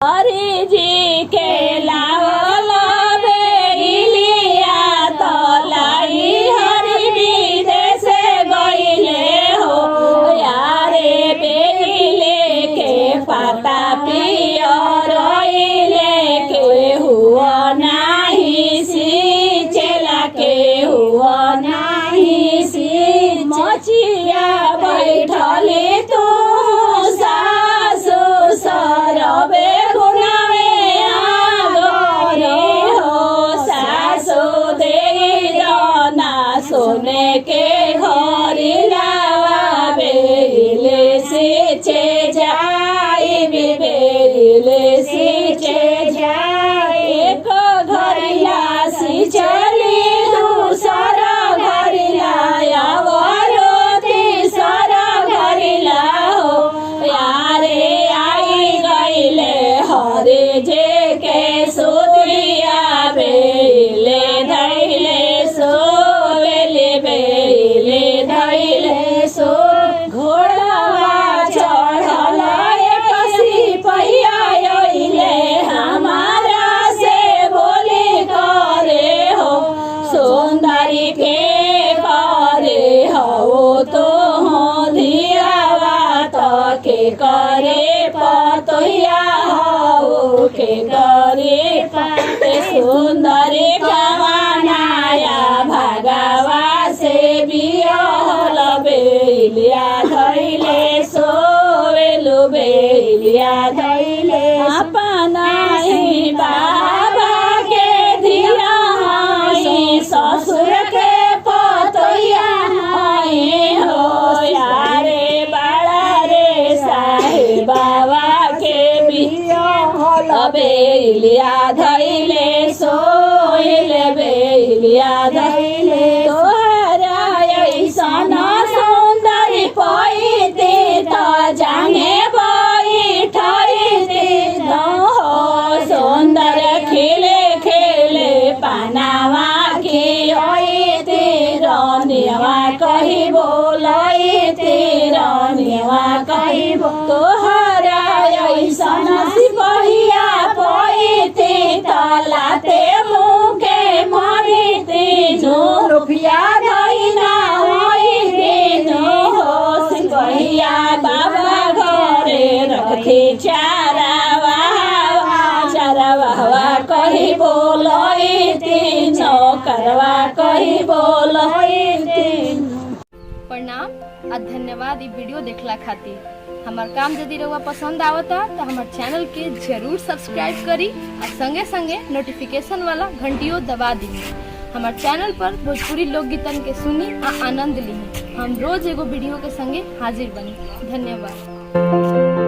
हरि जी के लावल बेलिया तलाई हरि विदेश गईले हो यारे बेले के पाता पियर रईले के हुआ नाही सी चला के हुआ नाही सी मचिया बैठले तू सासु सरबे सोने के घरी लावा बेले सींचे जाई बेले सींचे जाई एक घरी ला सींचली दूसरा घरी लाया वरो तीसरा घरी लाओ यारे आई गईले हरे जे के सुदिया बेले धैले बेले धैले सो घोड़ावा चढ़ल कसी पहिया अइले हमारा से बोली करे हो सुंदरी के करे हो तो हो धियावा तो के करे पतोया हो के करे पते सुंदरी कवानाया भगवा से बियाहल बेलिया धैले सोवेलु बेलिया धैले अपना ही बाबा के धिया हई ससुर के पतोया हई हो यारे बड़ा रे साहे बाबा के बियाहल बेलिया धैले सोइले बेलिया धैले सौंदर्य पैते तो जाने बैठते हो सौंदर्य खेले खेले पनावा के अइते रनिया कही बोलते रनिया कही तोहरा ऐसन सिपहिया पैते तलाते मुके मरते जो रुपया धैला बाबा घरे रखे चारावा कही बोलते नौकरवा कही बोलते। प्रणाम आ धन्यवाद ई वीडियो देखला खातिर। हमार काम यदि रउआ पसंद आवता तो हमार चैनल के जरूर सब्सक्राइब करी और संगे संगे नोटिफिकेशन वाला घंटियों दबा दी। हमार चैनल पर भोजपुरी लोकगीतन के सुनी आ आनंद ली। हम रोज एगो वीडियो के संगे हाजिर बनी। धन्यवाद।